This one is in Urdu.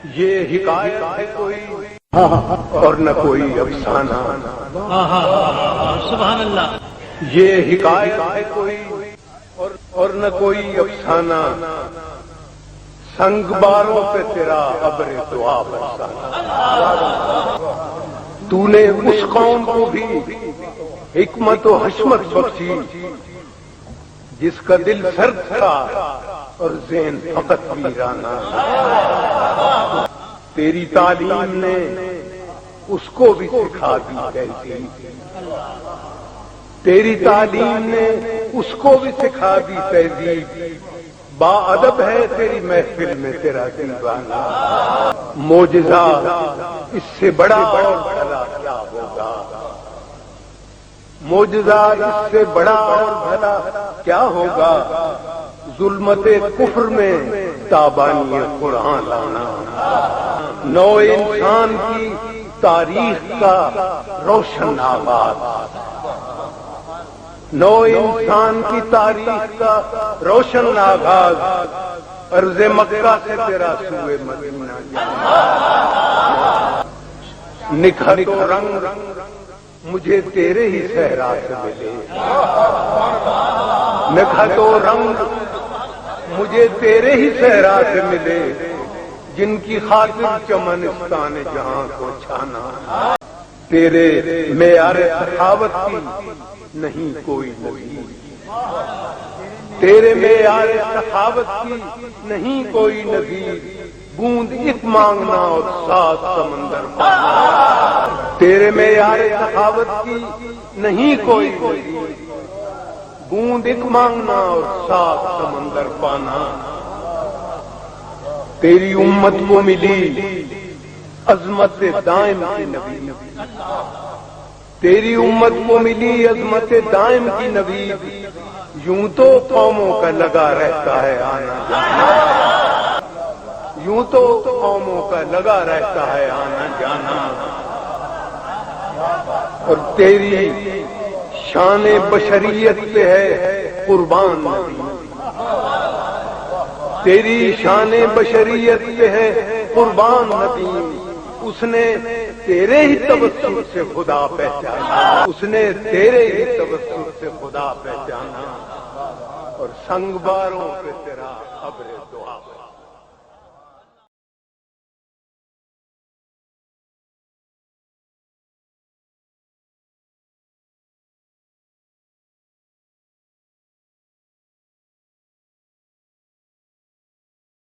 یہ حکایت ہے کوئی اور نہ کوئی افسانہ، سبحان اللہ. یہ حکایت ہے کوئی اور نہ کوئی افسانہ، سنگ باروں پہ تیرا ابر دعا برسانا. تو نے اس قوم کو بھی حکمت و حشمت بخشی جس کا دل سرد تھا اور ذہن فقط ویرانہ. تیری تعلیم نے اس کو بھی سکھا دی تہذیب، تیری تعلیم نے اس کو بھی سکھا دی تہذیب. با ادب ہے تیری محفل میں تیرا دیوانہ. معجزہ اس سے بڑا اور بھلا کیا ہوگا، معجزہ اس سے بڑا اور بھلا کیا ہوگا. ظلمت کفر میں تابانی قرآن لانا، نو انسان کی تاریخ کا روشن آغاز، نو انسان کی تاریخ کا روشن آغاز. عرض مکہ سے تیرا سوئے مدینہ جانا. نکھر و رنگ مجھے تیرے ہی صحرا سے ملے، نکھر و رنگ مجھے تیرے ہی صحرا سے ملے، جن کی خاطر چمنستان جہاں کو چھانا. تیرے معیار سخاوت کی نہیں کوئی نظیر، تیرے معیار سخاوت کی نہیں کوئی نظیر. بوند ایک مانگنا اور 7 سمندر پانا. تیرے معیار سخاوت کی نہیں کوئی نظیر، بوند ایک مانگنا اور 7 سمندر پانا. تیری امت کو ملی عظمت دائم کی نبی، تیری امت کو ملی عظمت دائم کی نبی. یوں تو قوموں کا لگا رہتا ہے آنا جانا، یوں تو قوموں کا لگا رہتا ہے آنا جانا. اور تیری شان بشریت پہ ہے قربان نبی، تیری شان بشریت پہ ہے قربان نبی. اس نے تیرے ہی تبسم سے خدا پہچانا، اس نے تیرے ہی تبسم سے خدا پہچانا. اور سنگ باروں پہ تیرا ابر